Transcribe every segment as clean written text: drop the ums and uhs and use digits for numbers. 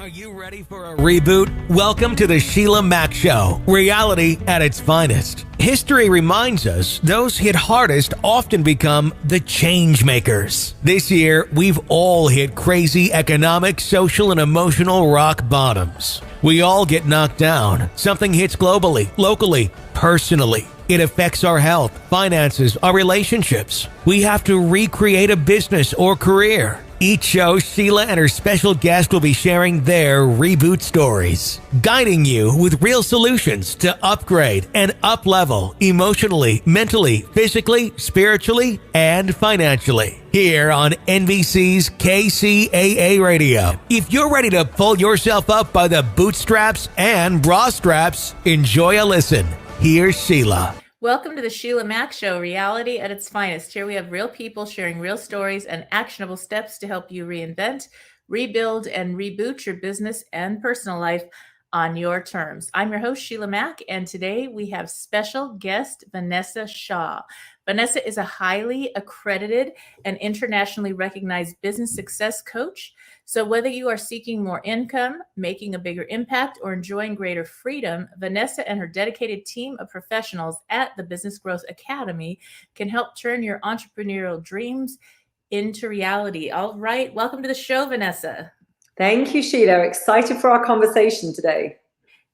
Are you ready for a reboot? Welcome to the Sheila Mack Show, reality at its finest. History reminds us those hit hardest often become the change makers. This year, we've all hit crazy economic, social, and emotional rock bottoms. We all get knocked down. Something hits globally, locally, personally. It affects our health, finances, our relationships. We have to recreate a business or career. Each show, Sheila and her special guest will be sharing their reboot stories, guiding you with real solutions to upgrade and up-level emotionally, mentally, physically, spiritually, and financially. Here on NBC's KCAA Radio. If you're ready to pull yourself up by the bootstraps and bra straps, enjoy a listen. Here's Sheila. Welcome to the Sheila Mack Show, reality at its finest. Here we have real people sharing real stories and actionable steps to help you reinvent, rebuild, and reboot your business and personal life on your terms. I'm your host, Sheila Mack, and today we have special guest Vanessa Shaw. Vanessa is a highly accredited and internationally recognized business success coach. So whether you are seeking more income, making a bigger impact, or enjoying greater freedom, Vanessa and her dedicated team of professionals at the Business Growth Academy can help turn your entrepreneurial dreams into reality. All right. Welcome to the show, Vanessa. Thank you, Sheila. Excited for our conversation today.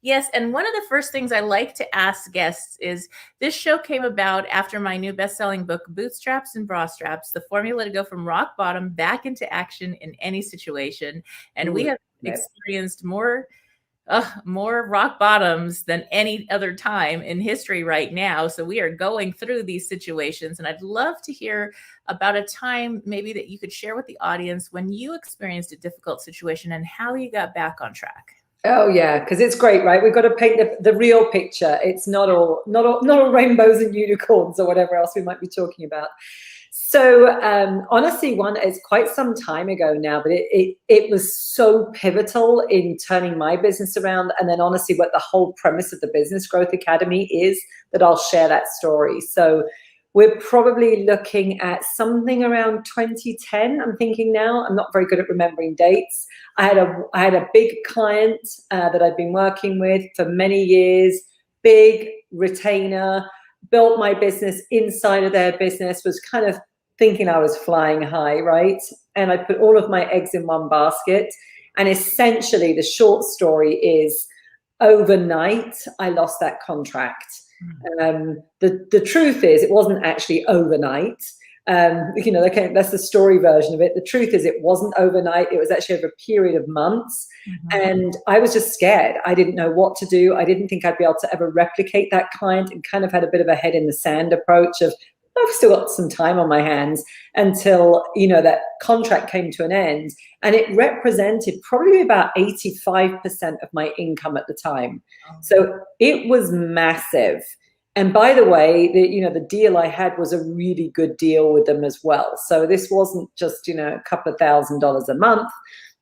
Yes, and one of the first things I like to ask guests is, this show came about after my new best-selling book, Bootstraps and Bra Straps, the formula to go from rock bottom back into action in any situation. And we have experienced more rock bottoms than any other time in history right now. So we are going through these situations. And I'd love to hear about a time maybe that you could share with the audience when you experienced a difficult situation and how you got back on track. Oh yeah, because it's great, right? We've got to paint the real picture. It's not all rainbows and unicorns or whatever else we might be talking about. So honestly, it's quite some time ago now, but it was so pivotal in turning my business around. And then honestly, what the whole premise of the Business Growth Academy is, that I'll share that story. So we're probably looking at something around 2010. I'm thinking now. I'm not very good at remembering dates. I had a big client that I'd been working with for many years, big retainer, built my business inside of their business, was kind of thinking I was flying high, right? And I put all of my eggs in one basket. And essentially the short story is, overnight, I lost that contract. The truth is, it wasn't actually overnight. That's the story version of it. The truth is, it wasn't overnight. It was actually over a period of months. And I was just scared. I didn't know what to do. I didn't think I'd be able to ever replicate that client, and kind of had a bit of a head in the sand approach of, I've still got some time on my hands, until, that contract came to an end. And it represented probably about 85% of my income at the time. So it was massive. And by the way, the deal I had was a really good deal with them as well. So this wasn't just, a couple of $1,000s a month.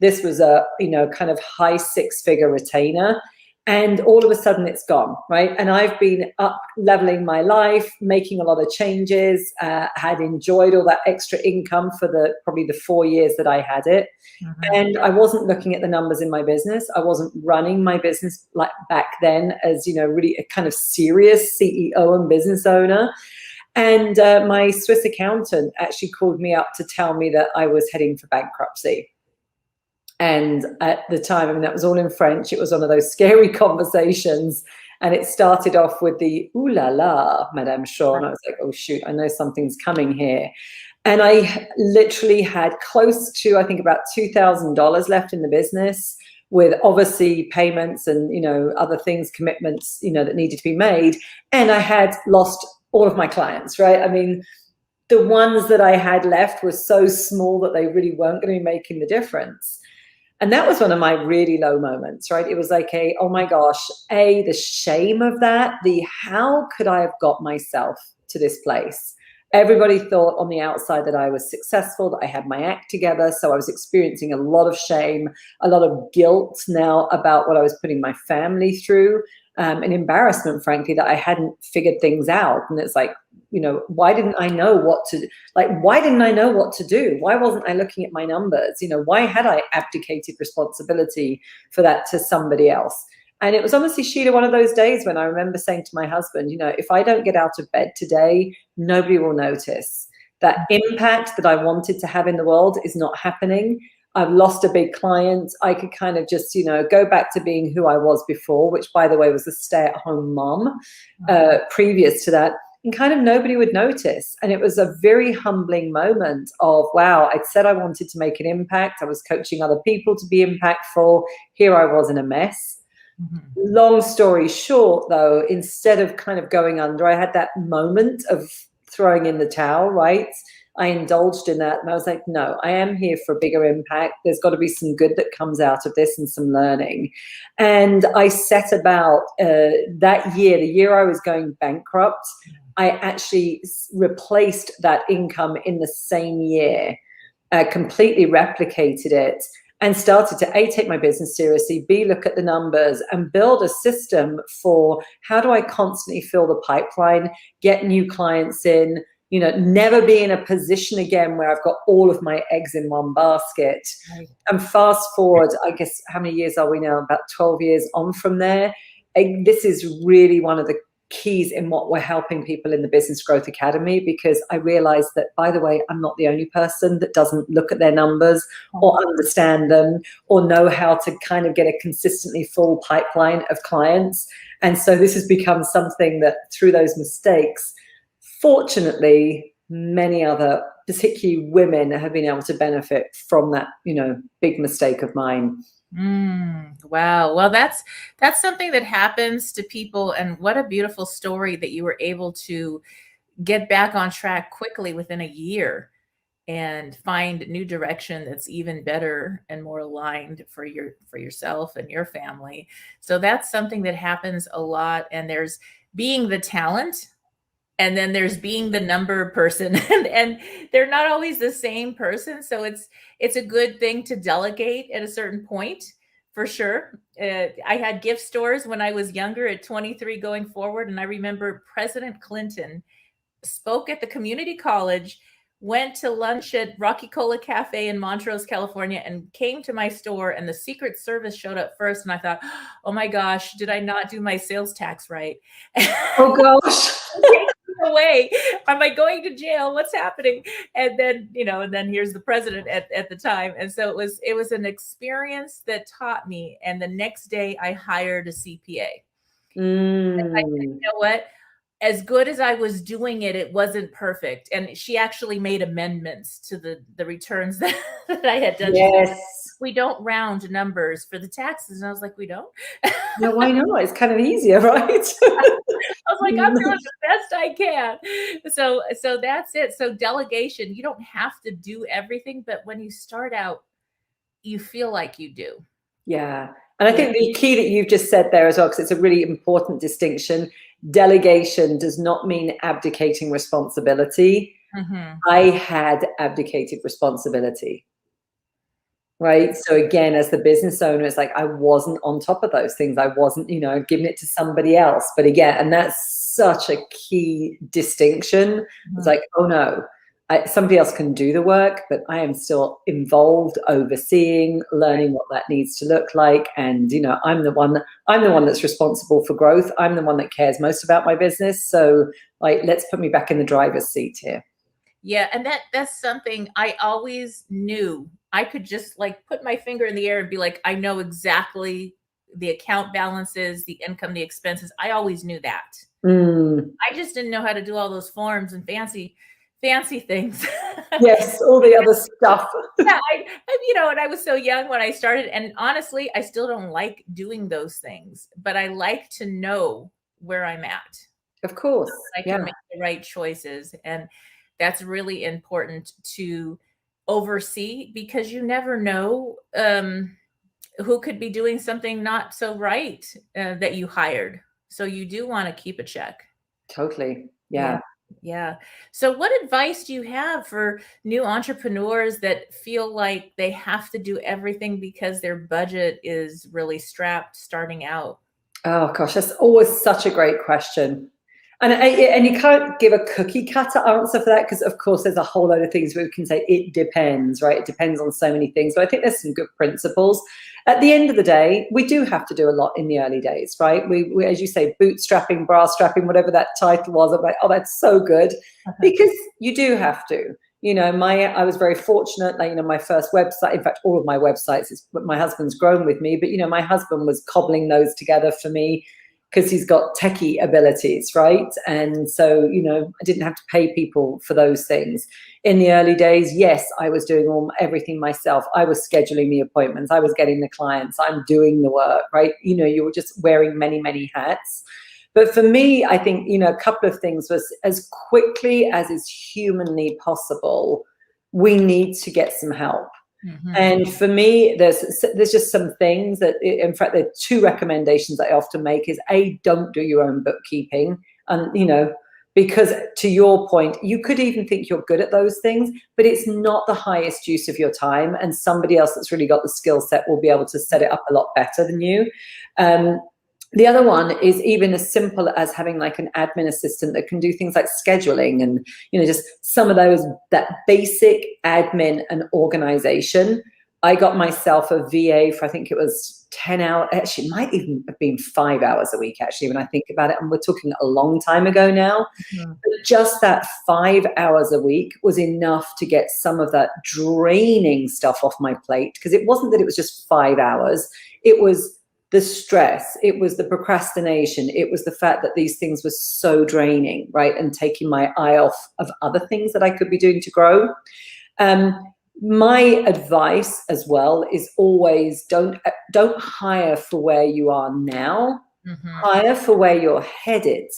This was a, kind of high six-figure retainer. And all of a sudden it's gone, right? And I've been up leveling my life, making a lot of changes, had enjoyed all that extra income for probably the 4 years that I had it. And I wasn't looking at the numbers in my business. I wasn't running my business like back then as, really a kind of serious CEO and business owner. And my Swiss accountant actually called me up to tell me that I was heading for bankruptcy. And at the time, that was all in French. It was one of those scary conversations. And it started off with the, ooh la la, Madame Shaw. And I was like, oh, shoot, I know something's coming here. And I literally had close to, I think, about $2,000 left in the business, with obviously payments and, other things, commitments, that needed to be made. And I had lost all of my clients, right? The ones that I had left were so small that they really weren't going to be making the difference. And that was one of my really low moments, right? It was like, oh my gosh, the shame of that, how could I have got myself to this place? Everybody thought on the outside that I was successful, that I had my act together. So I was experiencing a lot of shame, a lot of guilt now about what I was putting my family through, and embarrassment, frankly, that I hadn't figured things out. And it's like, why didn't I know what to, why didn't I know what to do? Why wasn't I looking at my numbers? Why had I abdicated responsibility for that to somebody else? And it was honestly, Sheila, one of those days when I remember saying to my husband, if I don't get out of bed today, nobody will notice. That impact that I wanted to have in the world is not happening. I've lost a big client. I could kind of just, go back to being who I was before, which, by the way, was a stay-at-home mom previous to that. And kind of nobody would notice. And it was a very humbling moment of, wow, I'd said I wanted to make an impact. I was coaching other people to be impactful. Here I was in a mess. Long story short, though, instead of kind of going under, I had that moment of throwing in the towel, right? I indulged in that and I was like, no, I am here for a bigger impact. There's got to be some good that comes out of this and some learning. And I set about that year, the year I was going bankrupt, I actually replaced that income in the same year, completely replicated it, and started to A, take my business seriously, B, look at the numbers and build a system for how do I constantly fill the pipeline, get new clients in, never be in a position again where I've got all of my eggs in one basket. Right. And fast forward, I guess, how many years are we now? About 12 years on from there. This is really one of the keys in what we're helping people in the Business Growth Academy, because I realized that, by the way, I'm not the only person that doesn't look at their numbers or understand them or know how to kind of get a consistently full pipeline of clients. And so this has become something that, through those mistakes, fortunately, many other, particularly women, have been able to benefit from that, big mistake of mine. Wow. Well, that's something that happens to people. And what a beautiful story that you were able to get back on track quickly within a year and find new direction that's even better and more aligned for yourself and your family. So that's something that happens a lot. And there's being the talent, and then there's being the number person, and they're not always the same person. So it's a good thing to delegate at a certain point, for sure. I had gift stores when I was younger at 23 going forward. And I remember President Clinton spoke at the community college, went to lunch at Rocky Cola Cafe in Montrose, California, and came to my store, and the Secret Service showed up first. And I thought, oh my gosh, did I not do my sales tax right? Oh gosh. Away, am I going to jail? What's happening? And then, and then here's the president at the time. And so it was an experience that taught me. And the next day I hired a CPA. And I said, you know what? As good as I was doing it, it wasn't perfect. And she actually made amendments to the returns that I had done. Yes. We don't round numbers for the taxes. And I was like, we don't? No, why not? It's kind of easier, right? I was like, I'm doing the best I can. So that's it. So delegation, you don't have to do everything, but when you start out, you feel like you do. Yeah. And I think the key that you've just said there as well, because it's a really important distinction, delegation does not mean abdicating responsibility. I had abdicated responsibility. Right. So again, as the business owner, it's like I wasn't on top of those things. I wasn't, giving it to somebody else. But again, and that's such a key distinction. It's like, oh no, somebody else can do the work, but I am still involved, overseeing, learning what that needs to look like. And I'm the one that's responsible for growth. I'm the one that cares most about my business. So let's put me back in the driver's seat here. Yeah, and that's something I always knew. I could just put my finger in the air and be like, I know exactly the account balances, the income, the expenses. I always knew that. I just didn't know how to do all those forms and fancy things. Yes, all the other stuff. Yeah, and I was so young when I started. And honestly, I still don't like doing those things, but I like to know where I'm at. Of course. So I can make the right choices. And that's really important to oversee, because you never know who could be doing something not so right that you hired. So you do want to keep a check. Totally. Yeah. Yeah. So what advice do you have for new entrepreneurs that feel like they have to do everything because their budget is really strapped starting out? Oh gosh, that's always such a great question. And you can't give a cookie cutter answer for that, because of course there's a whole load of things where we can say it depends, right? It depends on so many things. But I think there's some good principles. At the end of the day, we do have to do a lot in the early days, right? We as you say, bootstrapping, bra strapping, whatever that title was. I'm like, oh, that's so good, because you do have to. You know, I was very fortunate, like, you know, my first website, in fact, all of my websites is what my husband's grown with me, but, you know, my husband was cobbling those together for me because he's got techie abilities, right? And so, you know, I didn't have to pay people for those things. In the early days, yes, I was doing everything myself. I was scheduling the appointments. I was getting the clients. I'm doing the work, right? You know, you were just wearing many, many hats. But for me, I think, you know, a couple of things was, as quickly as is humanly possible, we need to get some help. Mm-hmm. And for me, there's just some things that, in fact, there are two recommendations I often make is, A, don't do your own bookkeeping. And, you know, because to your point, you could even think you're good at those things, but it's not the highest use of your time. And somebody else that's really got the skill set will be able to set it up a lot better than you. The other one is even as simple as having like an admin assistant that can do things like scheduling and, you know, just some of those, that basic admin and organization. I got myself a VA for, I think it was 10 hours. Actually, it might even have been 5 hours a week, actually, when I think about it. And we're talking a long time ago now. Mm-hmm. But just that 5 hours a week was enough to get some of that draining stuff off my plate. Because it wasn't that it was just 5 hours. It was the stress, it was the procrastination, it was the fact that these things were so draining, right? And taking my eye off of other things that I could be doing to grow. My advice as well is always don't hire for where you are now, mm-hmm. hire for where you're headed.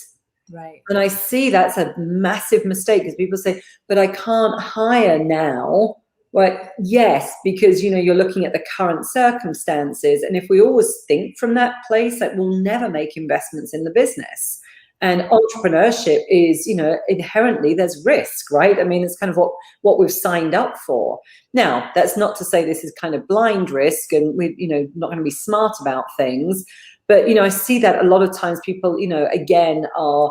Right. And I see that's a massive mistake, because people say, but I can't hire now. Well, yes, because, you know, you're looking at the current circumstances. And if we always think from that place, that we'll never make investments in the business. And entrepreneurship is, you know, inherently there's risk, right? I mean, it's kind of what we've signed up for. Now, that's not to say this is kind of blind risk and we, you know, not going to be smart about things. But, you know, I see that a lot of times people, you know, again, are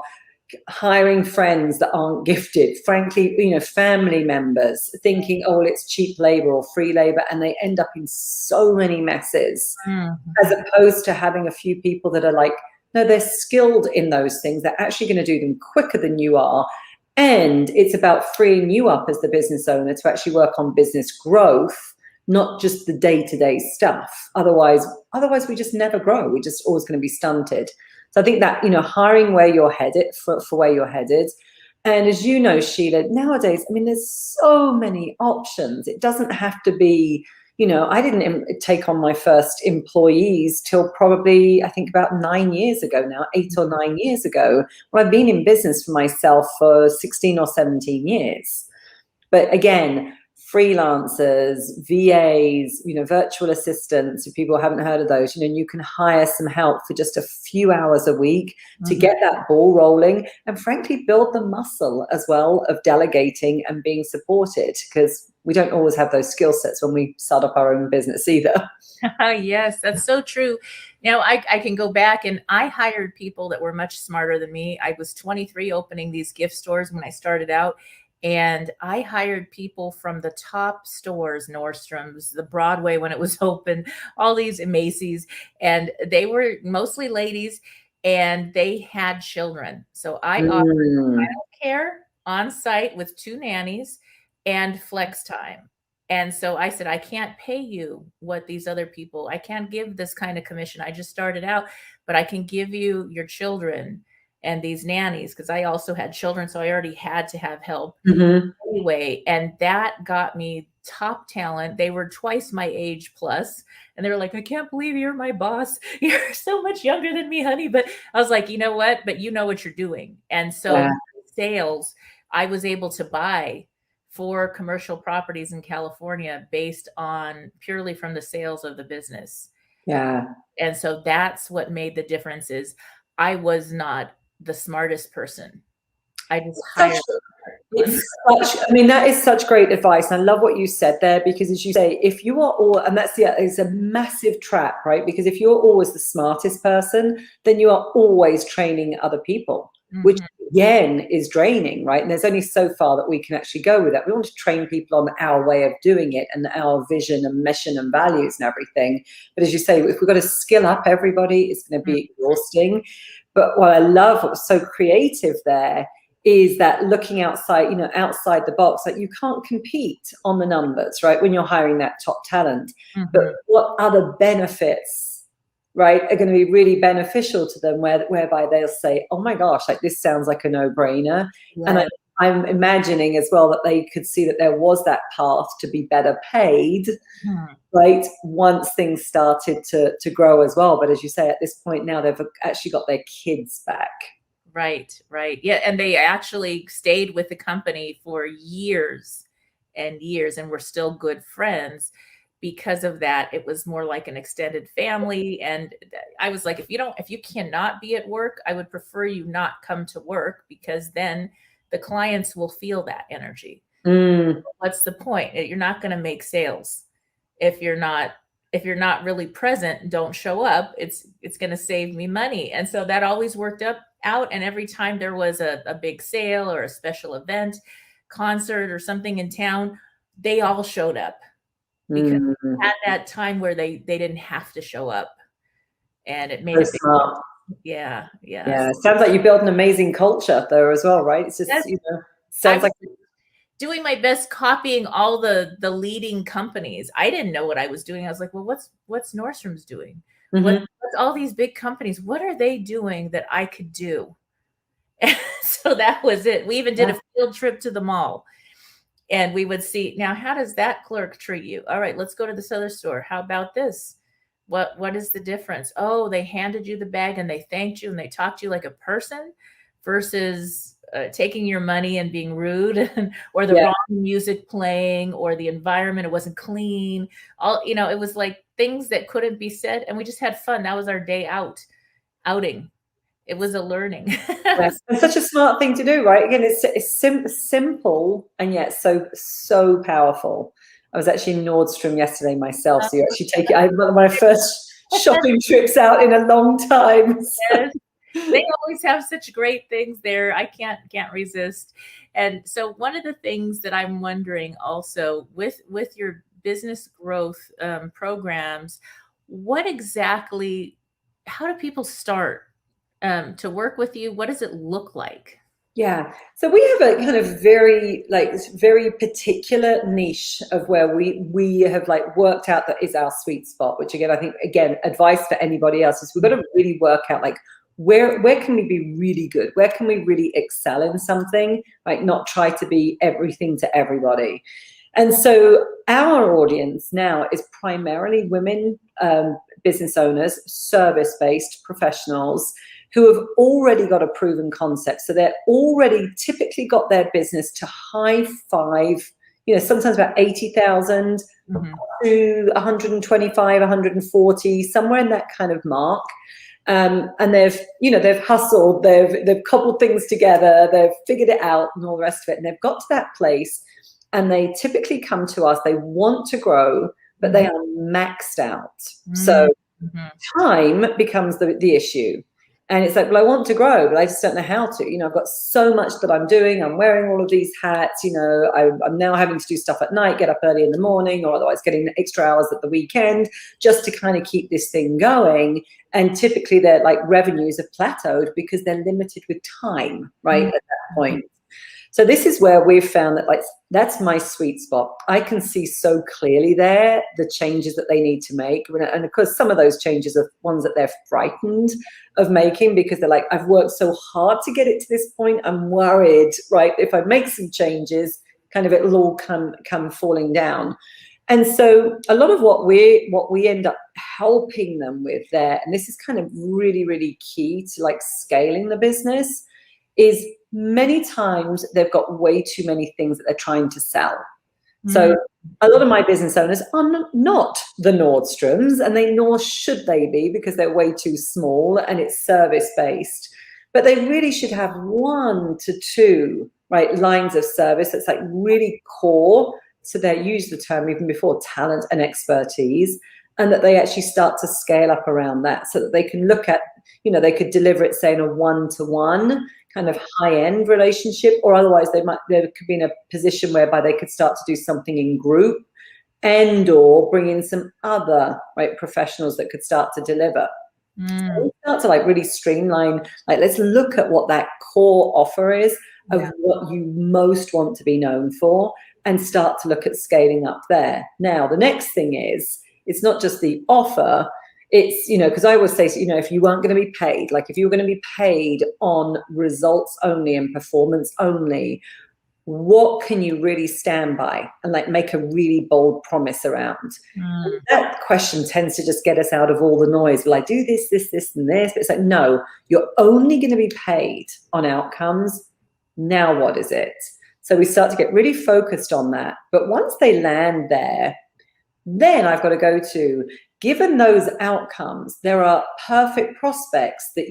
hiring friends that aren't gifted, frankly, you know, family members, thinking, oh, well, it's cheap labor or free labor, and they end up in so many messes, mm-hmm. as opposed to having a few people that are like, no, they're skilled in those things, they're actually going to do them quicker than you are, and it's about freeing you up as the business owner to actually work on business growth, not just the day-to-day stuff. Otherwise we just never grow. We're just always going to be stunted. So I think that, you know, hiring where you're headed for where you're headed. And as you know, Sheila, nowadays, I mean, there's so many options. It doesn't have to be, you know, I didn't take on my first employees till probably, I think about 9 years ago now, 8 or 9 years ago. Well, I've been in business for myself for 16 or 17 years. But again, freelancers, VAs, you know, virtual assistants, if people haven't heard of those, you know, you can hire some help for just a few hours a week to get that ball rolling and frankly build the muscle as well of delegating and being supported, because we don't always have those skill sets when we start up our own business either. Yes, that's so true. Now, I can go back and I hired people that were much smarter than me. I was 23 opening these gift stores when I started out. And I hired people from the top stores, Nordstrom's, the Broadway when it was open, all these Macy's, and they were mostly ladies and they had children. So I offered childcare on site with 2 nannies and flex time. And so I said, I can't pay you what these other people, I can't give this kind of commission. I just started out, but I can give you your children and these nannies, because I also had children, so I already had to have help anyway. And that got me top talent. They were twice my age plus, and they were like, I can't believe you're my boss. You're so much younger than me, honey. But I was like, you know what? But you know what you're doing. And so sales, I was able to buy 4 commercial properties in California based on purely from the sales of the business. Yeah. And so that's what made the difference. Is I was not the smartest person. I just hired. I mean, that is such great advice. And I love what you said there, because as you say, if you are all, and it's a massive trap, right? Because if you're always the smartest person, then you are always training other people, which Mhm. again is draining, right? And there's only so far that we can actually go with that. We want to train people on our way of doing it and our vision and mission and values and everything. But as you say, if we've got to skill up everybody, it's going to be exhausting. But what I love, what was so creative there, is that looking outside, outside the box, like you can't compete on the numbers, right? When you're hiring that top talent, but Mhm. what other benefits, right, are going to be really beneficial to them, whereby they'll say, oh my gosh, like this sounds like a no-brainer. And Yes. I'm imagining as well that they could see that there was that path to be better paid, Mhm. right, once things started to grow as well. But as you say, at this point now, they've actually got their kids back. Right, right. Yeah, and they actually stayed with the company for years and years, and we're still good friends because of that. It was more like an extended family, and I was like, if you cannot be at work, I would prefer you not come to work, because then the clients will feel that energy. Mm, What's the point? You're not going to make sales if you're not really present. Don't show up. It's going to save me money. And so that always worked out. And every time there was a big sale or a special event, concert or something in town, they all showed up, because mm. at that time where they didn't have to show up, and it made So a big smart. yeah, yes. Yeah, sounds like you built an amazing culture there as well, right? It's just, Yes, I sounds was like, doing my best copying all the leading companies. I didn't know what I was doing. I was like, well, what's Nordstrom's doing? mhm. What's all these big companies? What are they doing that I could do? And so that was it. We even did Yeah. a field trip to the mall, and we would see, now how does that clerk treat you? All right, let's go to this other store. How about this? What is the difference? Oh, they handed you the bag and they thanked you and they talked to you like a person, versus taking your money and being rude, or the Yeah. wrong music playing, or the environment, it wasn't clean. All, it was like things that couldn't be said, and we just had fun. That was our day outing. It was a learning. Yeah. And such a smart thing to do, right? Again, it's simple and yet so powerful. I was actually in Nordstrom yesterday myself, so you actually take it. One of my first shopping trips out in a long time. Yes. They always have such great things there. I can't resist. And so one of the things that I'm wondering also with your business growth programs, what exactly, how do people start to work with you? What does it look like? Yeah. So we have a kind of very particular niche of where we have worked out that is our sweet spot, which again, I think, advice for anybody else is we've got to really work out where can we be really good? Where can we really excel in something? Not try to be everything to everybody. And so our audience now is primarily women, business owners, service-based professionals who have already got a proven concept. So they're already typically got their business to high five, sometimes about 80,000 Mhm. to 125, 140, somewhere in that kind of mark. And they've hustled, they've cobbled things together, they've figured it out and all the rest of it. And they've got to that place, and they typically come to us. They want to grow, but they are maxed out. So Mhm. time becomes the issue. And it's like, well, I want to grow, but I just don't know how to. I've got so much that I'm doing. I'm wearing all of these hats. I'm now having to do stuff at night, get up early in the morning, or otherwise getting extra hours at the weekend just to kind of keep this thing going. And typically their revenues have plateaued because they're limited with time, right, at that point. So this is where we've found that that's my sweet spot. I can see so clearly there the changes that they need to make. And of course, some of those changes are ones that they're frightened of making, because they're like, I've worked so hard to get it to this point. I'm worried, right, if I make some changes, kind of it'll all come falling down. And so a lot of what we end up helping them with there, and this is kind of really, really key to scaling the business, is many times they've got way too many things that they're trying to sell. So a lot of my business owners are not the Nordstroms, and nor should they be, because they're way too small and it's service-based. But they really should have 1 to 2, lines of service that's really core. So they use the term even before talent and expertise, and that they actually start to scale up around that, so that they can look at, they could deliver it, say, in a 1-to-1, kind of high-end relationship, or otherwise they could be in a position whereby they could start to do something in group and or bring in some other professionals that could start to deliver. So we start to really streamline, let's look at what that core offer is of what you most want to be known for, and start to look at scaling up there. Now, the next thing is, it's not just the offer, it's, because I always say, if you weren't going to be paid, if you were going to be paid on results only and performance only, what can you really stand by and make a really bold promise around? That question tends to just get us out of all the noise. Will I do this, this, this, and this? But it's no, you're only going to be paid on outcomes. Now what is it? So we start to get really focused on that. But once they land there, then I've got to go to, given those outcomes, there are perfect prospects that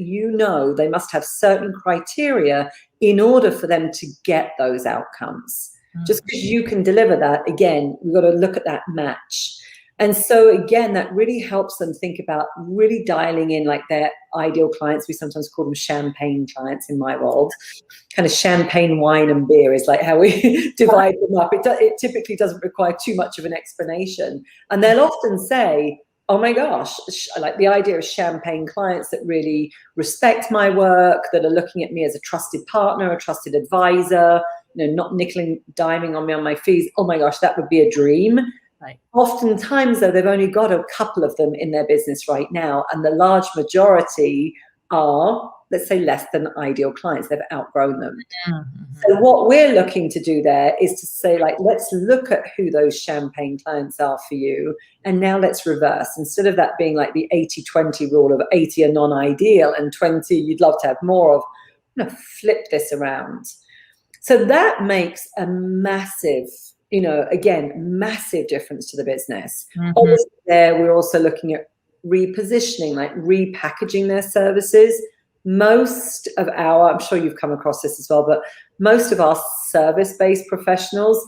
they must have certain criteria in order for them to get those outcomes. Just because you can deliver that, again, we've got to look at that match. And so again, that really helps them think about really dialing in their ideal clients. We sometimes call them champagne clients in my world. Kind of champagne, wine, and beer is how we divide them up. It typically doesn't require too much of an explanation. And they'll often say, oh my gosh, the idea of champagne clients that really respect my work, that are looking at me as a trusted partner, a trusted advisor, not nickel and diming on me on my fees. Oh my gosh, that would be a dream. Right. Oftentimes, though, they've only got a couple of them in their business right now, and the large majority are, let's say, less than ideal clients. They've outgrown them. So what we're looking to do there is to say, let's look at who those champagne clients are for you, and now let's reverse. Instead of that being the 80-20 rule of 80 are non-ideal and 20 you'd love to have more of, I'm going to flip this around. So that makes a massive, massive difference to the business. Obviously there, we're also looking at repositioning, repackaging their services. Most of I'm sure you've come across this as well, but most of our service-based professionals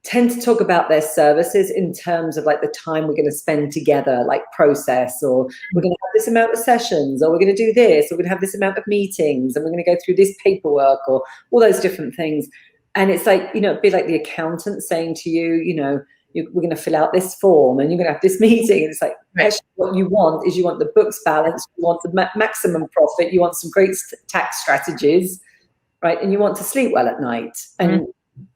tend to talk about their services in terms of the time we're going to spend together, process, or we're going to have this amount of sessions, or we're going to do this, or we're going to have this amount of meetings, and we're going to go through this paperwork, or all those different things. And it's it'd be like the accountant saying to you, we're going to fill out this form and you're going to have this meeting. And it's actually what you want is you want the books balanced, you want the maximum profit, you want some great tax strategies, right? And you want to sleep well at night. And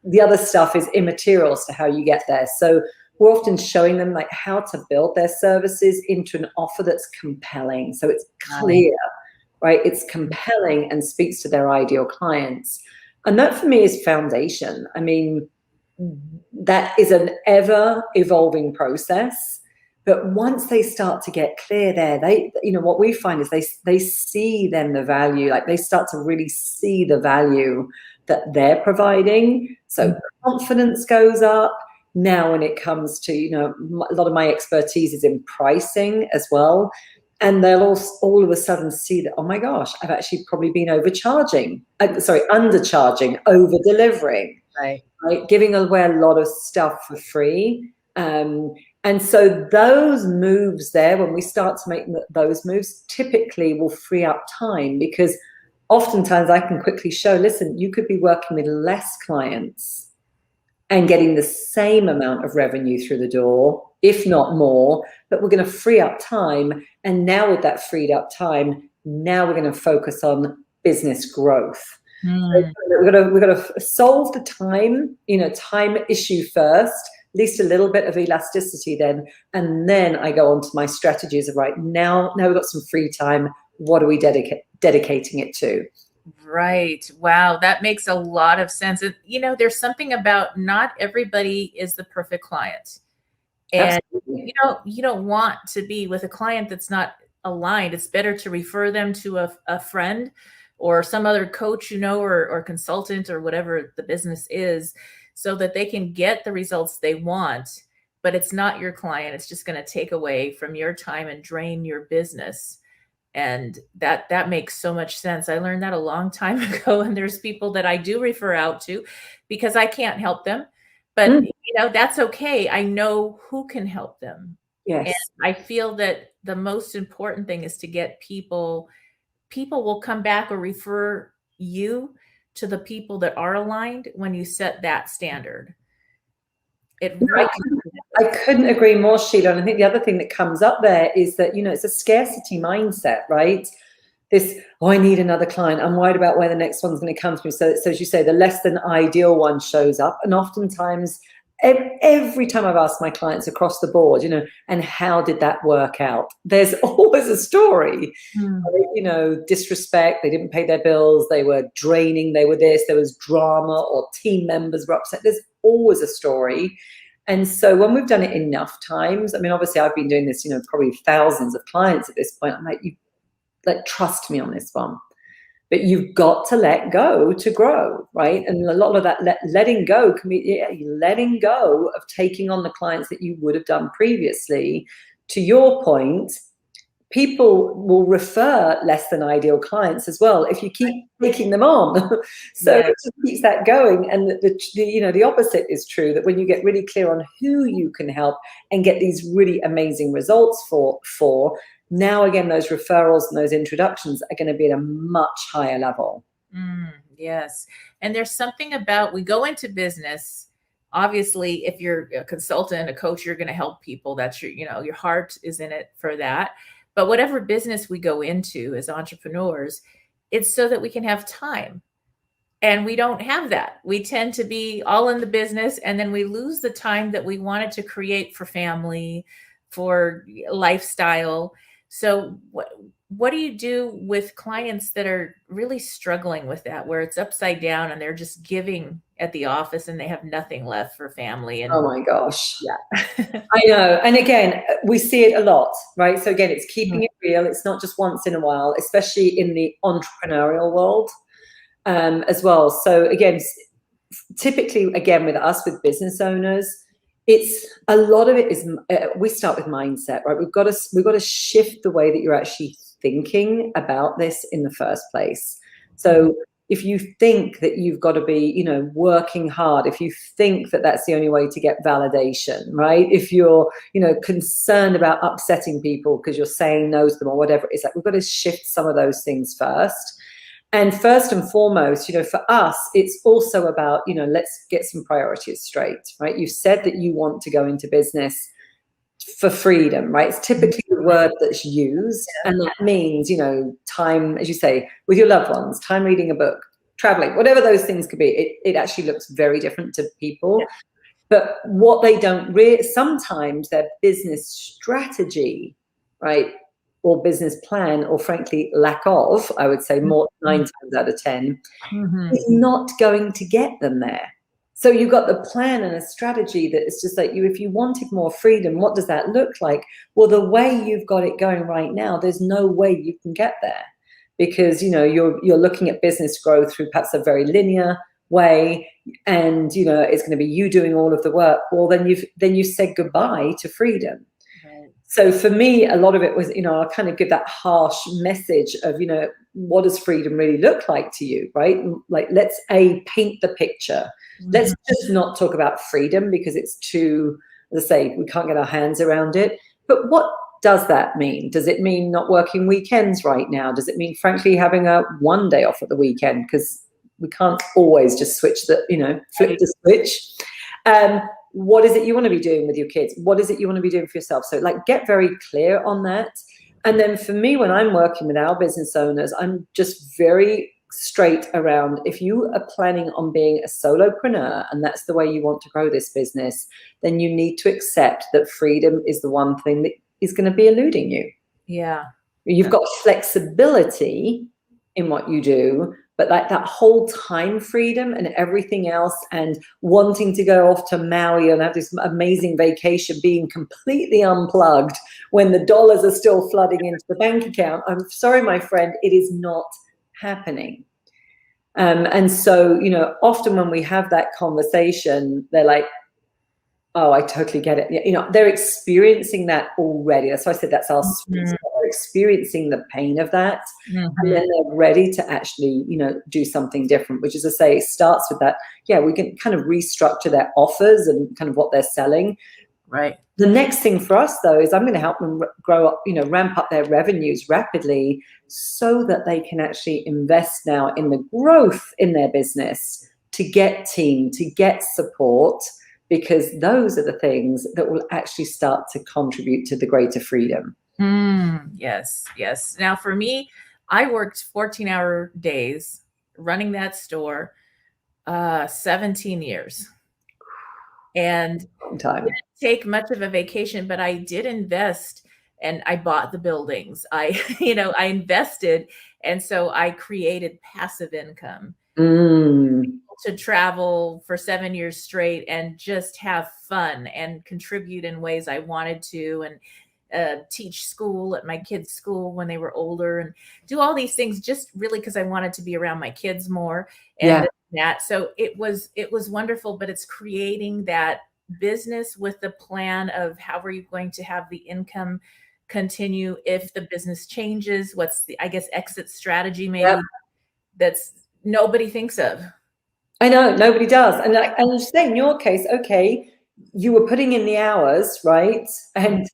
the other stuff is immaterial as to how you get there. So we're often showing them how to build their services into an offer that's compelling. So it's clear, right? It's compelling and speaks to their ideal clients. And that for me is foundation. I mean, that is an ever evolving process. But once they start to get clear there, what we find is they see then the value, they start to really see the value that they're providing. So confidence goes up. Now, when it comes to, a lot of my expertise is in pricing as well. And they'll all of a sudden see that, oh my gosh, I've actually probably been undercharging, over-delivering, right? Giving away a lot of stuff for free. And so those moves there, when we start to make those moves, typically will free up time, because oftentimes I can quickly show, listen, you could be working with less clients and getting the same amount of revenue through the door, if not more, but we're going to free up time. And now with that freed up time, now we're going to focus on business growth. So we're going to solve the time issue first, at least a little bit of elasticity then. And then I go on to my strategies of now we've got some free time. What are we dedicating it to? Right. Wow. That makes a lot of sense. And, there's something about not everybody is the perfect client. And, you don't want to be with a client that's not aligned. It's better to refer them to a friend or some other coach, or consultant or whatever the business is, so that they can get the results they want. But it's not your client. It's just going to take away from your time and drain your business. And that makes so much sense. I learned that a long time ago. And there's people that I do refer out to because I can't help them. But, that's okay. I know who can help them. Yes. And I feel that the most important thing is to get people will come back or refer you to the people that are aligned when you set that standard. It really I couldn't agree more, Sheila. And I think the other thing that comes up there is that, it's a scarcity mindset, right? This, I need another client. I'm worried about where the next one's going to come from. So as you say, the less than ideal one shows up. And oftentimes, every time I've asked my clients across the board, and how did that work out? There's always a story. Disrespect, they didn't pay their bills, they were draining, they were this, there was drama, or team members were upset. There's always a story. And so when we've done it enough times, I mean, obviously I've been doing this, probably thousands of clients at this point. I'm like, trust me on this one. But you've got to let go to grow, right? And a lot of that letting go can be letting go of taking on the clients that you would have done previously. To your point, people will refer less than ideal clients as well if you keep taking them on. So it just keeps that going. And the opposite is true, that when you get really clear on who you can help and get these really amazing results for now, again, those referrals and those introductions are going to be at a much higher level. Yes. And there's something about, we go into business, obviously, if you're a consultant, a coach, you're going to help people. That's your heart is in it for that. But whatever business we go into as entrepreneurs, it's so that we can have time. And we don't have that. We tend to be all in the business, and then we lose the time that we wanted to create for family, for lifestyle. So what do you do with clients that are really struggling with that, where it's upside down and they're just giving at the office and they have nothing left for family? And oh my gosh. Yeah, I know. And again, we see it a lot, right? So again, it's keeping it real. It's not just once in a while, especially in the entrepreneurial world as well. So again, typically, again, with us, with business owners, it's a lot of it is we start with mindset, right? We've got to shift the way that you're actually thinking about this in the first place. So if you think that you've got to be, working hard, if you think that that's the only way to get validation, right? If you're, concerned about upsetting people because you're saying no to them or whatever, it's like we've got to shift some of those things first. And first and foremost, for us, it's also about, let's get some priorities straight, right? You said that you want to go into business for freedom, right? It's typically the word that's used. And that means, time, as you say, with your loved ones, time reading a book, traveling, whatever those things could be. It actually looks very different to people. Yeah. But what they don't sometimes their business strategy, right, or business plan, or frankly, lack of, I would say more 9 times out of 10, is not going to get them there. So you've got the plan and a strategy that is just like if you wanted more freedom, what does that look like? Well, the way you've got it going right now, there's no way you can get there, because, you're looking at business growth through perhaps a very linear way, and, it's going to be you doing all of the work. Well, then you've said goodbye to freedom. So for me, a lot of it was, I'll kind of give that harsh message of, what does freedom really look like to you, right? Like, let's paint the picture. Let's just not talk about freedom because it's too, as I say, we can't get our hands around it. But what does that mean? Does it mean not working weekends right now? Does it mean, frankly, having a one day off at the weekend? Because we can't always just flip the switch. What is it you want to be doing with your kids? What is it you want to be doing for yourself? So get very clear on that. And then for me, when I'm working with our business owners, I'm just very straight around, if you are planning on being a solopreneur and that's the way you want to grow this business, then you need to accept that freedom is the one thing that is going to be eluding you. Yeah. You've got flexibility in what you do, but that whole time freedom and everything else, and wanting to go off to Maui and have this amazing vacation, being completely unplugged when the dollars are still flooding into the bank account, I'm sorry, my friend, it is not happening. And so, often when we have that conversation, they're like, oh, I totally get it. They're experiencing that already. That's why I said that's our sweet spot. They're experiencing the pain of that. And then they're ready to actually, do something different, which, as I say, starts with that. Yeah, we can kind of restructure their offers and kind of what they're selling. Right. The next thing for us, though, is I'm going to help them grow up, ramp up their revenues rapidly so that they can actually invest now in the growth in their business to get team, to get support, because those are the things that will actually start to contribute to the greater freedom. Yes, yes. Now, for me, I worked 14-hour days running that store, 17 years. And Time. didn't take much of a vacation, but I did invest and I bought the buildings. I invested. And so I created passive income to travel for 7 years straight and just have fun and contribute in ways I wanted to, and teach school at my kids' school when they were older, and do all these things just really because I wanted to be around my kids more. And that, so it was wonderful, but it's creating that business with the plan of how are you going to have the income continue if the business changes? What's the, I guess, exit strategy maybe that's nobody thinks of. I know, nobody does. And you say in your case, okay, you were putting in the hours, right? And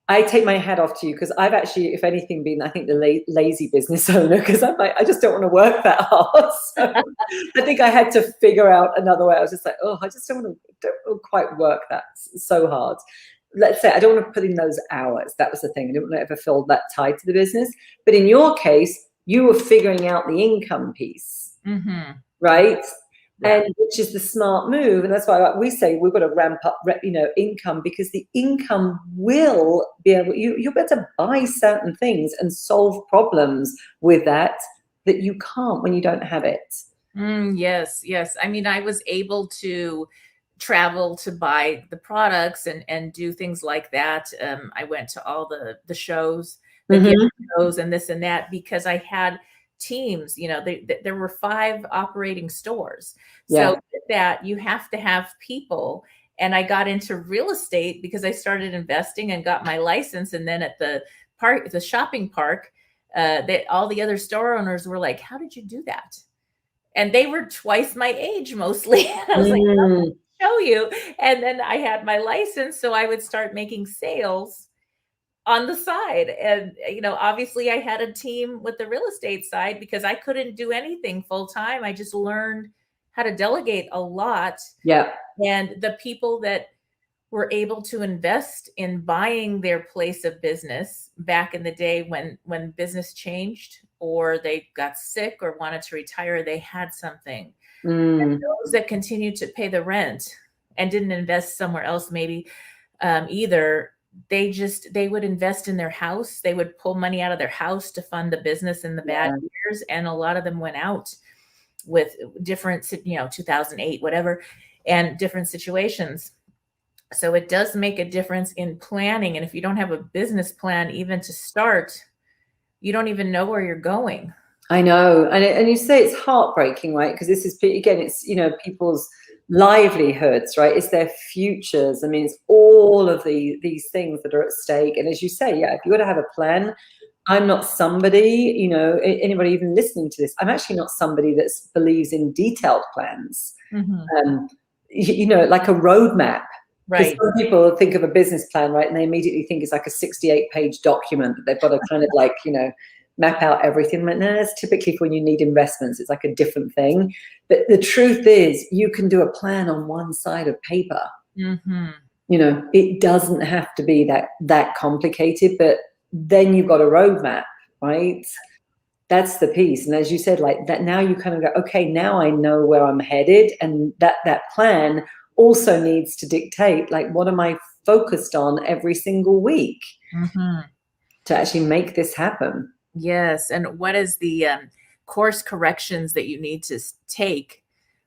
I take my hat off to you, because I've actually, if anything, been, I think, the lazy business owner, because I'm like, I just don't want to work that hard. So I think I had to figure out another way. I was just like, oh, I just don't quite work that so hard. Let's say I don't want to put in those hours. That was the thing. I didn't want to ever feel that tied to the business. But in your case, you were figuring out the income piece, right? Yeah. And which is the smart move. And that's why we say we've got to ramp up, income, because the income will be able, you'll be able to buy certain things and solve problems with that you can't when you don't have it. Yes. I mean, I was able to travel to buy the products and do things like that. I went to all the shows, the shows and this and that, because I had teams. There were 5 operating stores. So with that, you have to have people. And I got into real estate because I started investing and got my license. And then at the shopping park, all the other store owners were like, how did you do that? And they were twice my age mostly. I was like, I'll show you. And then I had my license, so I would start making sales on the side. And, obviously I had a team with the real estate side because I couldn't do anything full time. I just learned how to delegate a lot. Yeah. And the people that were able to invest in buying their place of business back in the day when business changed, or they got sick or wanted to retire, they had something. And those that continued to pay the rent and didn't invest somewhere else, maybe either, they would invest in their house. They would pull money out of their house to fund the business in the bad years. And a lot of them went out with different, 2008, whatever, and different situations. So it does make a difference in planning. And if you don't have a business plan, even to start, you don't even know where you're going. I know. And you say it's heartbreaking, right? Because this is, again, it's, people's livelihoods, right? It's their futures. I mean, it's all of these things that are at stake. And as you say, if you got to have a plan. I'm not somebody, anybody even listening to this, I'm actually not somebody that believes in detailed plans, like a roadmap. Right. Some people think of a business plan, right, and they immediately think it's like a 68-page document that they've got to kind of map out everything. Like, no, it's typically for when you need investments. It's like a different thing. But the truth is, you can do a plan on one side of paper. It doesn't have to be that complicated, but then you've got a roadmap, right? That's the piece. And as you said, like that, now you kind of go, okay, now I know where I'm headed. And that plan also needs to dictate, like, what am I focused on every single week to actually make this happen? Yes. And what is the course corrections that you need to take?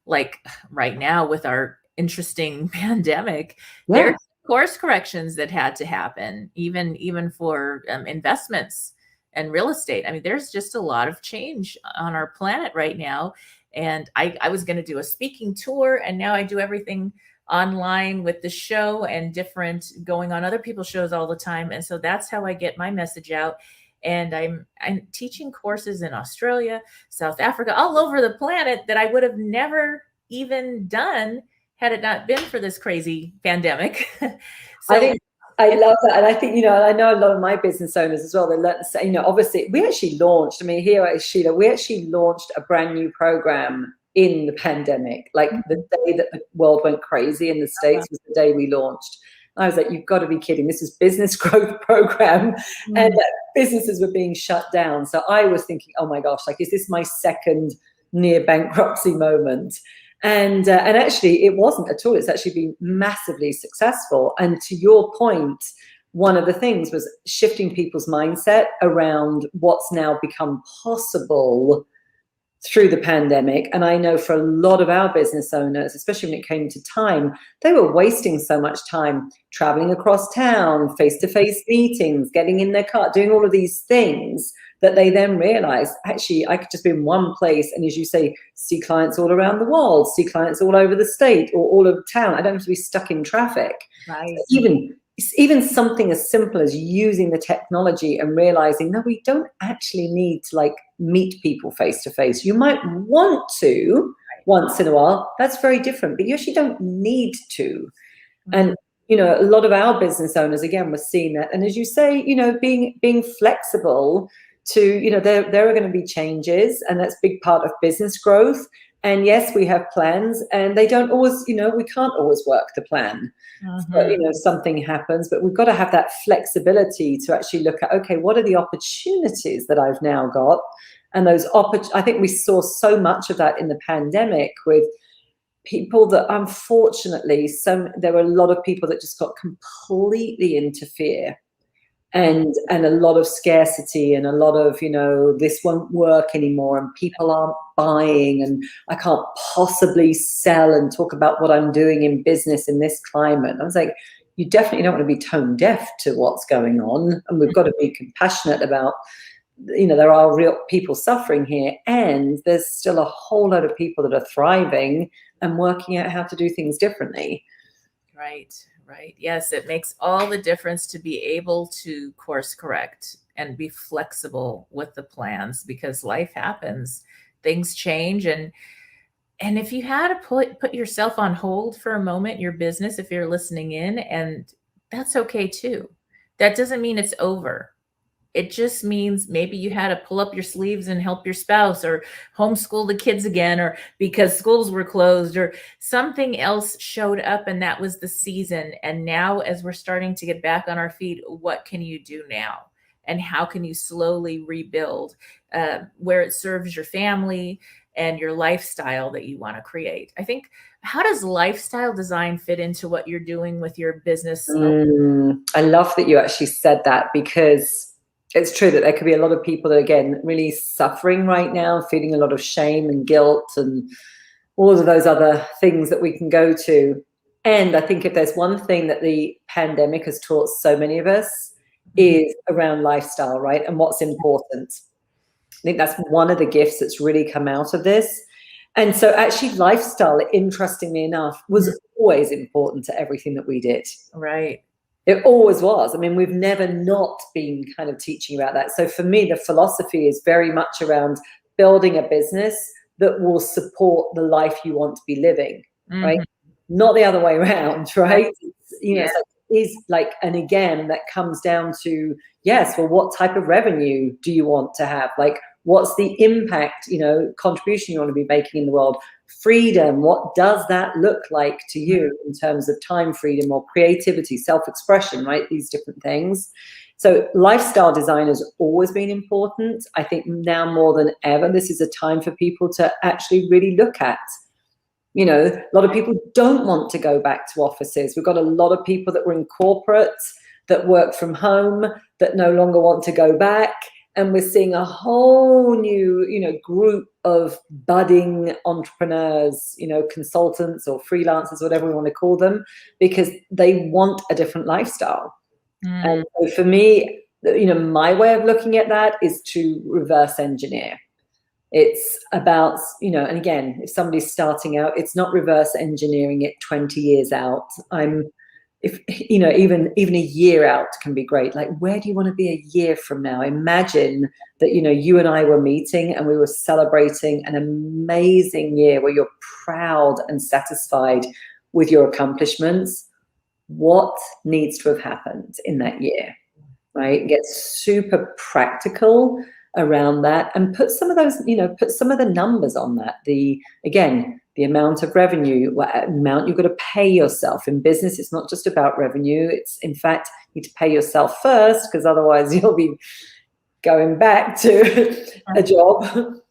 Like right now with our interesting pandemic, there's course corrections that had to happen, even for investments and real estate. I mean, there's just a lot of change on our planet right now. And I was going to do a speaking tour, and now I do everything online with the show and different going on other people's shows all the time. And so that's how I get my message out. And I'm teaching courses in Australia, South Africa, all over the planet that I would have never even done had it not been for this crazy pandemic. I think I love that. And I think, you know, I know a lot of my business owners as well, they learn to say, you know, obviously we actually launched, I mean, here at Sheila, we actually launched a brand new program in the pandemic. Like the day that the world went crazy in the States was the day we launched. I was like, you've got to be kidding. This is business growth program. And businesses were being shut down. So I was thinking, oh my gosh, like, is this my second near bankruptcy moment? And actually it wasn't at all. It's actually been massively successful. And to your point, one of the things was shifting people's mindset around what's now become possible through the pandemic. And I know for a lot of our business owners, especially when it came to time, they were wasting so much time traveling across town, face-to-face meetings, getting in their car, doing all of these things that they then realized, actually, I could just be in one place and, as you say, see clients all around the world, see clients all over the state or all over town. I don't have to be stuck in traffic. Right. So even something as simple as using the technology and realizing, no, we don't actually need to like meet people face to face. You might want to once in a while. That's very different, but you actually don't need to. And you know, a lot of our business owners, again, were seeing that. And as you say, you know, being flexible to, you know, there are going to be changes, and that's a big part of business growth. And yes, we have plans, and they don't always, you know, we can't always work the plan. But, you know, something happens, but we've got to have that flexibility to actually look at, okay, what are the opportunities that I've now got? And those I think we saw so much of that in the pandemic with people that, unfortunately, there were a lot of people that just got completely into fear. And a lot of scarcity and a lot of, you know, this won't work anymore and people aren't buying and I can't possibly sell and talk about what I'm doing in business in this climate. I was like, you definitely don't want to be tone deaf to what's going on. And we've got to be compassionate about, you know, there are real people suffering here, and there's still a whole lot of people that are thriving and working out how to do things differently. Right. Right. Yes, it makes all the difference to be able to course correct and be flexible with the plans, because life happens, things change. And if you had to put yourself on hold for a moment, your business, if you're listening in, and that's okay too. That doesn't mean it's over. It just means maybe you had to pull up your sleeves and help your spouse, or homeschool the kids again, or because schools were closed, or something else showed up and that was the season. And now, as we're starting to get back on our feet, what can you do now? And how can you slowly rebuild where it serves your family and your lifestyle that you want to create? I think, how does lifestyle design fit into what you're doing with your business? I love that you actually said that, because it's true that there could be a lot of people that, again, really suffering right now, feeling a lot of shame and guilt and all of those other things that we can go to. And I think if there's one thing that the pandemic has taught so many of us is around lifestyle, right? And what's important. I think that's one of the gifts that's really come out of this. And so actually lifestyle, interestingly enough, was always important to everything that we did. Right. It always was. I mean, we've never not been kind of teaching about that. So for me, the philosophy is very much around building a business that will support the life you want to be living, right? Not the other way around, right? You know, is like, and again, that comes down to, yes, well, what type of revenue do you want to have? Like, what's the impact, you know, contribution you want to be making in the world? Freedom, what does that look like to you in terms of time freedom or creativity, self-expression, right? These different things. So lifestyle design has always been important. I think now more than ever, this is a time for people to actually really look at. You know, a lot of people don't want to go back to offices. We've got a lot of people that were in corporate, that work from home, that no longer want to go back. And we're seeing a whole new, you know, group of budding entrepreneurs, you know, consultants or freelancers, whatever we want to call them, because they want a different lifestyle. And so for me, you know, my way of looking at that is to reverse engineer. It's about, you know, and again, if somebody's starting out, it's not reverse engineering it 20 years out. If, you know, even a year out can be great. Like, where do you want to be a year from now? Imagine that, you know, you and I were meeting and we were celebrating an amazing year where you're proud and satisfied with your accomplishments, what needs to have happened in that year, right? Get super practical around that and put some of those, put some of the numbers on that. The amount of revenue, what amount you've got to pay yourself. In business, it's not just about revenue. It's, in fact, you need to pay yourself first, because otherwise you'll be going back to a job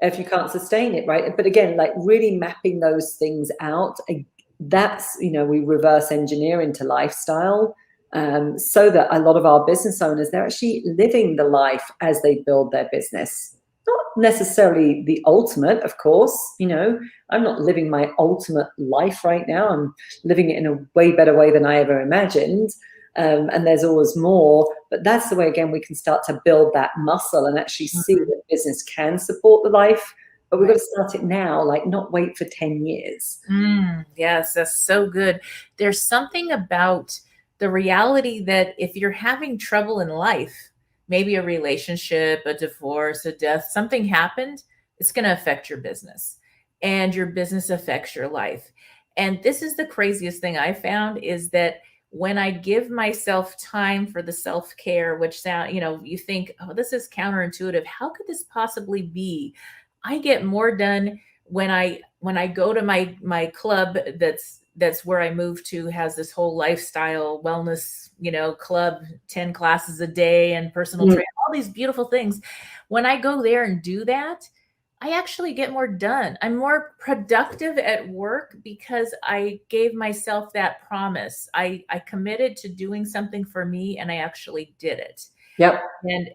if you can't sustain it, right? But again, like really mapping those things out. That's, we reverse engineer into lifestyle, so that a lot of our business owners, they're actually living the life as they build their business. Not necessarily the ultimate, of course. I'm not living my ultimate life right now. I'm living it in a way better way than I ever imagined. And there's always more. But that's the way, again, we can start to build that muscle and actually see that business can support the life. But we've got to start it now, like not wait for 10 years. Yes, that's so good. There's something about the reality that if you're having trouble in life, maybe a relationship, a divorce, a death, something happened, it's going to affect your business, and your business affects your life. And this is the craziest thing I found, is that when I give myself time for the self-care, which sound, you think, oh, this is counterintuitive. How could this possibly be? I get more done when I go to my club that's where I moved to, has this whole lifestyle wellness, club, 10 classes a day and personal training, all these beautiful things. When I go there and do that, I actually get more done. I'm more productive at work because I gave myself that promise. I committed to doing something for me, and I actually did it. Yep.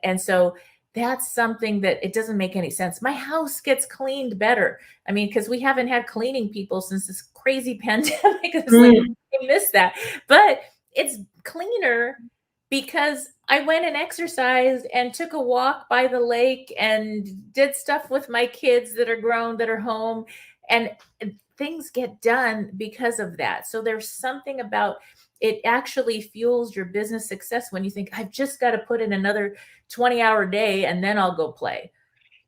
And so that's something that it doesn't make any sense. My house gets cleaned better. I mean, because we haven't had cleaning people since this crazy pandemic. It's like, I miss that. But it's cleaner because I went and exercised and took a walk by the lake and did stuff with my kids that are grown, that are home, and things get done because of that. So there's something about it actually fuels your business success when you think, I've just got to put in another 20-hour day and then I'll go play.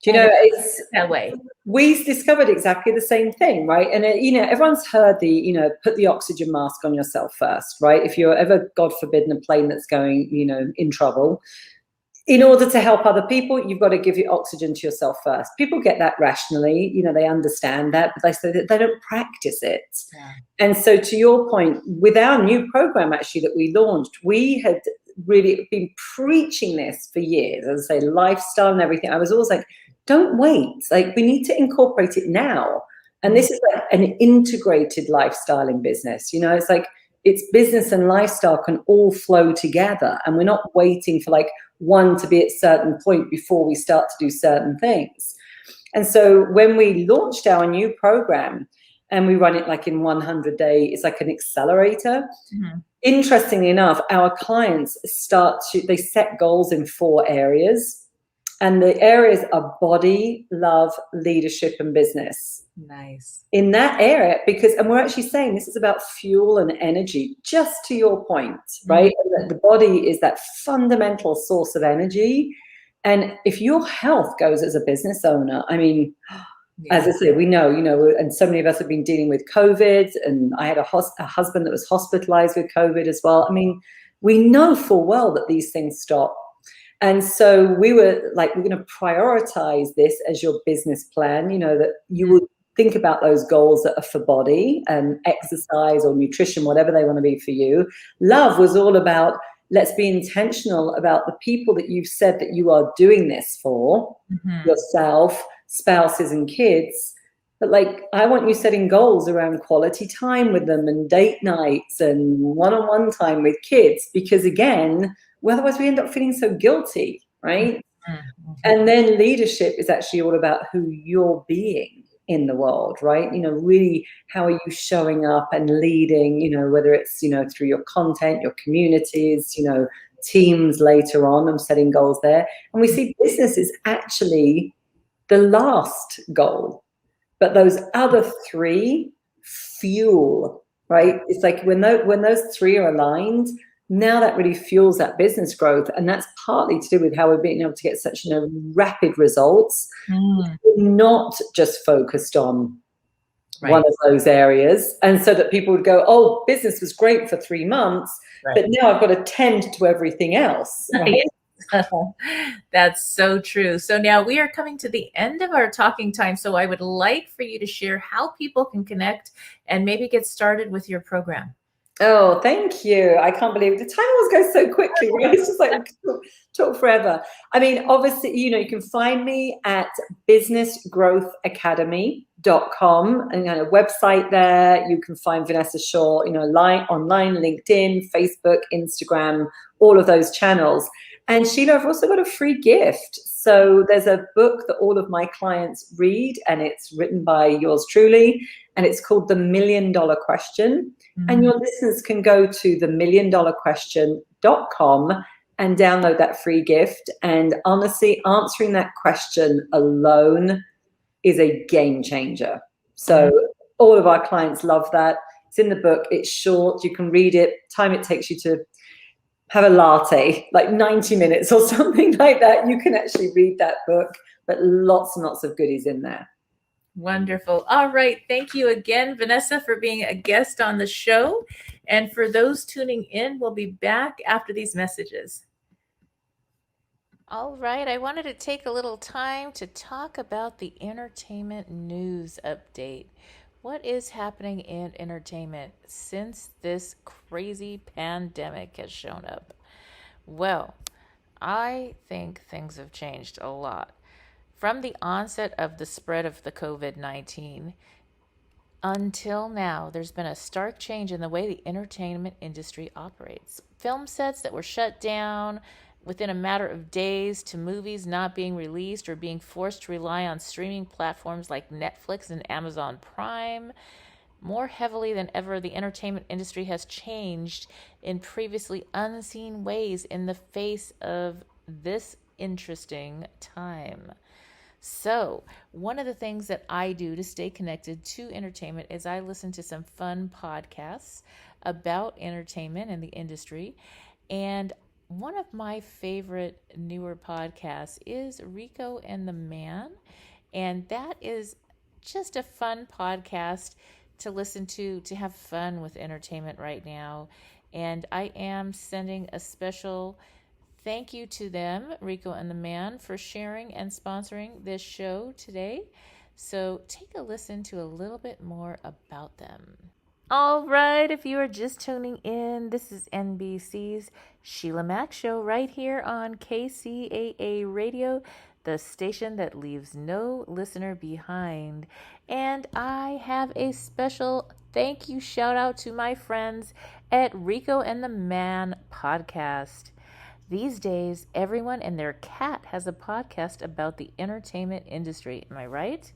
Do you know, it's that way. We discovered exactly the same thing, right? And, everyone's heard the, put the oxygen mask on yourself first, right? If you're ever, God forbid, in a plane that's going, in trouble, in order to help other people, you've got to give your oxygen to yourself first. People get that rationally, they understand that, but they say that they don't practice it. Yeah. And so to your point, with our new program actually that we launched, we had really been preaching this for years, as I say, lifestyle and everything. I was always like, don't wait. Like, we need to incorporate it now. And this is like an integrated lifestyle in business. It's like, it's business and lifestyle can all flow together. And we're not waiting for like one to be at a certain point before we start to do certain things. And so when we launched our new program, and we run it like in 100 days, it's like an accelerator. Interestingly enough, our clients they set goals in 4 areas. And the areas are body, love, leadership, and business. Nice. In that area, and we're actually saying this is about fuel and energy, just to your point, right? And the body is that fundamental source of energy. And if your health goes as a business owner, I mean, as I say, we know, and so many of us have been dealing with COVID, and I had a husband that was hospitalized with COVID as well. I mean, we know full well that these things stop. And so we were like, we're going to prioritize this as your business plan, that you would think about those goals that are for body and exercise or nutrition, whatever they want to be for you. Love was all about, let's be intentional about the people that you've said that you are doing this for, yourself, spouses and kids. But like, I want you setting goals around quality time with them and date nights and one-on-one time with kids, because again, otherwise we end up feeling so guilty, right? And then leadership is actually all about who you're being in the world, right? Really, how are you showing up and leading, whether it's, through your content, your communities, teams later on, I'm setting goals there. And we see business is actually the last goal, but those other 3 fuel, right? It's like when those 3 are aligned, now that really fuels that business growth. And that's partly to do with how we're being able to get such rapid results. We're not just focused on one of those areas. And so that people would go, oh, business was great for 3 months, but now I've got to tend to everything else. Right? That's so true. So now we are coming to the end of our talking time. So I would like for you to share how people can connect and maybe get started with your program. Oh, thank you. I can't believe it. The time always goes so quickly. Right? It's just like we could talk forever. I mean, obviously, you can find me at businessgrowthacademy.com and a website there. You can find Vanessa Shaw, online, LinkedIn, Facebook, Instagram, all of those channels. And Sheila, I've also got a free gift. So there's a book that all of my clients read, and it's written by yours truly, and it's called The $1 Million Question. Mm-hmm. And your listeners can go to themilliondollarquestion.com and download that free gift. And honestly, answering that question alone is a game changer. So all of our clients love that. It's in the book. It's short. You can read it. Time it takes you to have a latte, like 90 minutes or something like that. You can actually read that book, but lots and lots of goodies in there. Wonderful. All right. Thank you again, Vanessa, for being a guest on the show. And for those tuning in, we'll be back after these messages. All right. I wanted to take a little time to talk about the entertainment news update. What is happening in entertainment since this crazy pandemic has shown up? Well, I think things have changed a lot. From the onset of the spread of the COVID-19 until now, there's been a stark change in the way the entertainment industry operates. Film sets that were shut down within a matter of days to movies not being released or being forced to rely on streaming platforms like Netflix and Amazon Prime. More heavily than ever, the entertainment industry has changed in previously unseen ways in the face of this interesting time. So, one of the things that I do to stay connected to entertainment is I listen to some fun podcasts about entertainment and the industry. And one of my favorite newer podcasts is Rico and the Man. And that is just a fun podcast to listen to have fun with entertainment right now. And I am sending a special thank you to them, Rico and the Man, for sharing and sponsoring this show today. So take a listen to a little bit more about them. All right, if you are just tuning in, this is NBC's Sheila Mack Show right here on KCAA Radio, the station that leaves no listener behind. And I have a special thank you shout out to my friends at Rico and the Man podcast. These days, everyone and their cat has a podcast about the entertainment industry. Am I right?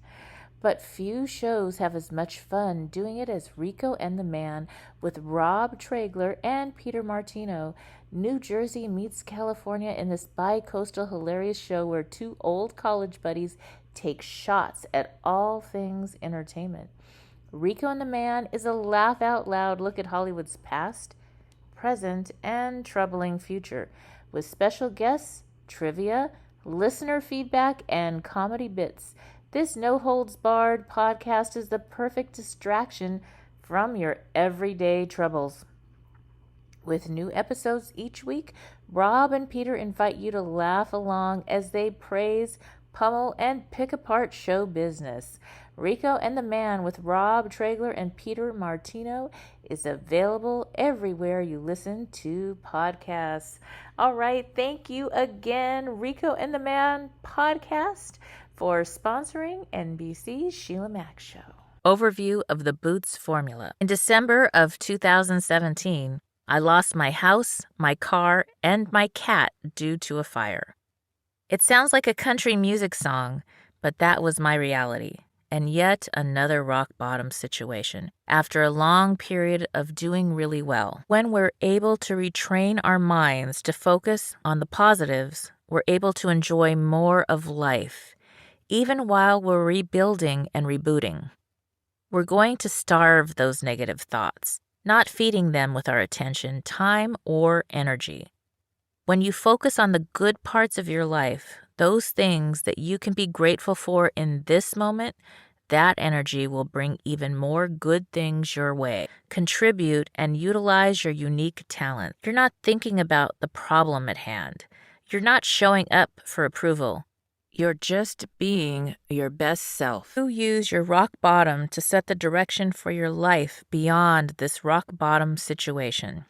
But few shows have as much fun doing it as Rico and the Man with Rob Traegler and Peter Martino. New Jersey meets California in this bi-coastal hilarious show where two old college buddies take shots at all things entertainment. Rico and the Man is a laugh out loud look at Hollywood's past, present, and troubling future, with special guests, trivia, listener feedback, and comedy bits. This no-holds-barred podcast is the perfect distraction from your everyday troubles. With new episodes each week, Rob and Peter invite you to laugh along as they praise, pummel, and pick apart show business. Rico and the Man with Rob Traegler and Peter Martino is available everywhere you listen to podcasts. All right, thank you again, Rico and the Man podcast, for sponsoring NBC's Sheila Mack Show. Overview of the Boots formula. In December of 2017, I lost my house, my car, and my cat due to a fire. It sounds like a country music song, but that was my reality. And yet another rock bottom situation after a long period of doing really well. When we're able to retrain our minds to focus on the positives, we're able to enjoy more of life, even while we're rebuilding and rebooting. We're going to starve those negative thoughts, not feeding them with our attention, time, or energy. When you focus on the good parts of your life, those things that you can be grateful for in this moment, that energy will bring even more good things your way. Contribute and utilize your unique talent. You're not thinking about the problem at hand. You're not showing up for approval. You're just being your best self. You use your rock bottom to set the direction for your life beyond this rock bottom situation.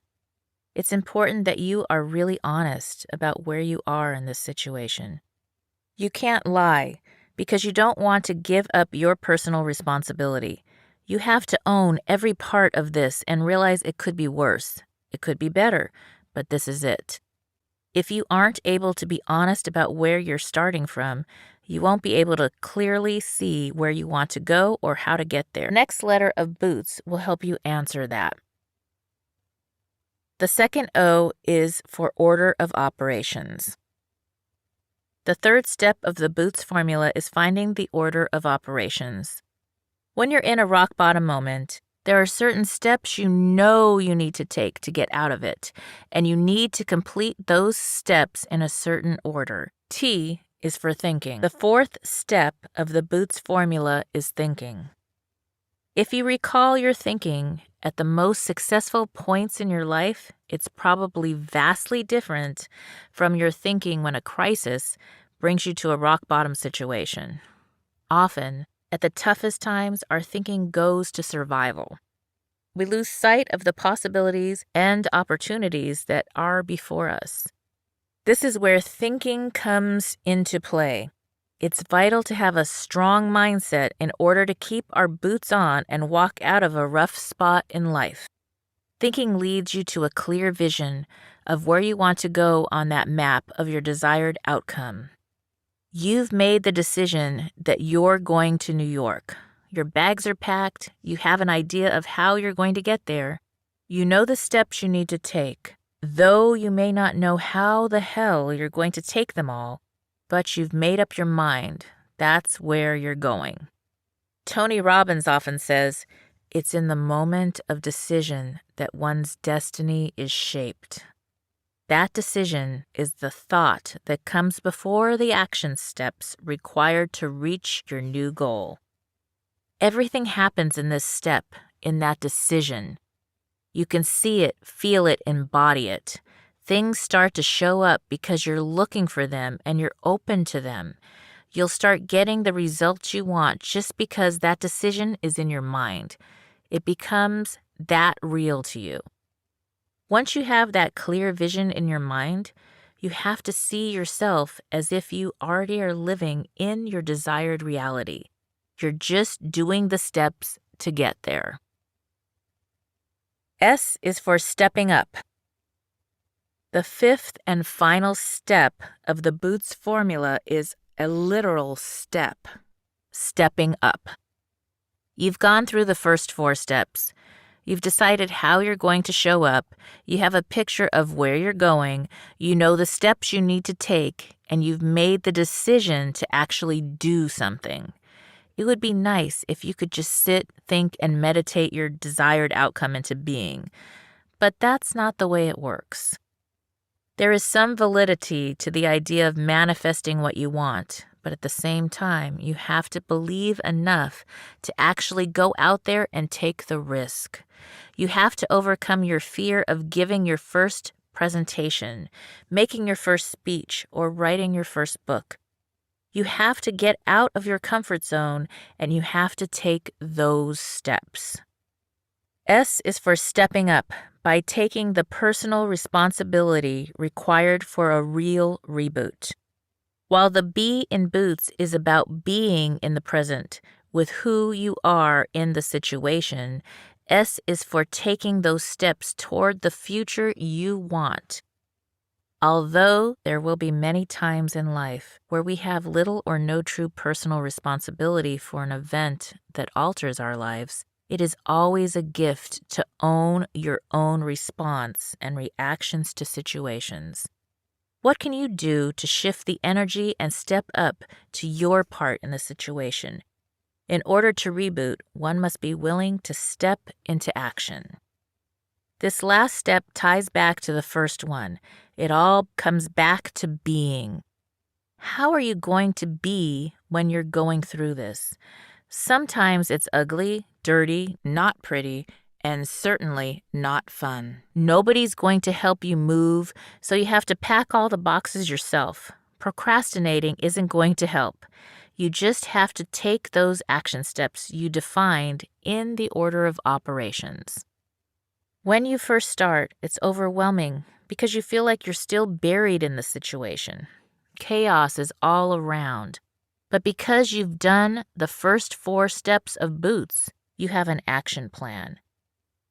It's important that you are really honest about where you are in this situation. You can't lie because you don't want to give up your personal responsibility. You have to own every part of this and realize it could be worse. It could be better, but this is it. If you aren't able to be honest about where you're starting from, you won't be able to clearly see where you want to go or how to get there. The next letter of Boots will help you answer that. The second O is for order of operations. The third step of the Boots formula is finding the order of operations. When you're in a rock bottom moment, there are certain steps you know you need to take to get out of it, and you need to complete those steps in a certain order. T is for thinking. The fourth step of the Boots formula is thinking. If you recall your thinking at the most successful points in your life, it's probably vastly different from your thinking when a crisis brings you to a rock bottom situation. Often, at the toughest times, our thinking goes to survival. We lose sight of the possibilities and opportunities that are before us. This is where thinking comes into play. It's vital to have a strong mindset in order to keep our boots on and walk out of a rough spot in life. Thinking leads you to a clear vision of where you want to go on that map of your desired outcome. You've made the decision that you're going to New York. Your bags are packed. You have an idea of how you're going to get there. You know the steps you need to take, though you may not know how the hell you're going to take them all, but you've made up your mind. That's where you're going. Tony Robbins often says, it's in the moment of decision that one's destiny is shaped. That decision is the thought that comes before the action steps required to reach your new goal. Everything happens in this step, in that decision. You can see it, feel it, embody it. Things start to show up because you're looking for them and you're open to them. You'll start getting the results you want just because that decision is in your mind. It becomes that real to you. Once you have that clear vision in your mind, you have to see yourself as if you already are living in your desired reality. You're just doing the steps to get there. S is for stepping up. The fifth and final step of the Boots formula is a literal step, stepping up. You've gone through the first 4 steps. You've decided how you're going to show up. You have a picture of where you're going. You know the steps you need to take, and you've made the decision to actually do something. It would be nice if you could just sit, think, and meditate your desired outcome into being. But that's not the way it works. There is some validity to the idea of manifesting what you want, but at the same time, you have to believe enough to actually go out there and take the risk. You have to overcome your fear of giving your first presentation, making your first speech, or writing your first book. You have to get out of your comfort zone, and you have to take those steps. S is for stepping up by taking the personal responsibility required for a real reboot. While the B in Boots is about being in the present with who you are in the situation, S is for taking those steps toward the future you want. Although there will be many times in life where we have little or no true personal responsibility for an event that alters our lives, it is always a gift to own your own response and reactions to situations. What can you do to shift the energy and step up to your part in the situation? In order to reboot, one must be willing to step into action. This last step ties back to the first one. It all comes back to being. How are you going to be when you're going through this? Sometimes it's ugly, dirty, not pretty, and certainly not fun. Nobody's going to help you move, so you have to pack all the boxes yourself. Procrastinating isn't going to help. You just have to take those action steps you defined in the order of operations. When you first start, it's overwhelming because you feel like you're still buried in the situation. Chaos is all around. But because you've done the first 4 steps of Boots, you have an action plan.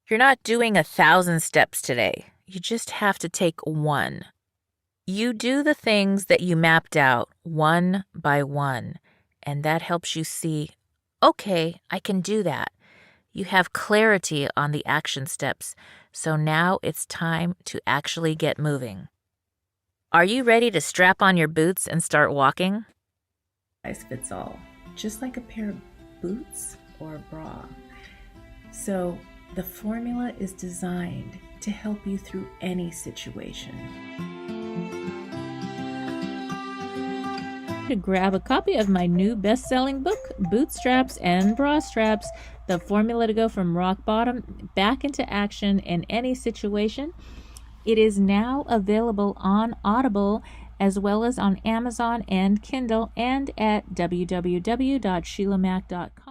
You're not doing 1,000 steps today. You just have to take 1. You do the things that you mapped out one by one, and that helps you see, okay, I can do that. You have clarity on the action steps, so now it's time to actually get moving. Are you ready to strap on your boots and start walking? Size fits all, just like a pair of boots or a bra. So the formula is designed to help you through any situation. To grab a copy of my new best-selling book, Bootstraps and Bra Straps, the formula to go from rock bottom back into action in any situation. It is now available on Audible as well as on Amazon and Kindle and at www.sheilamac.com.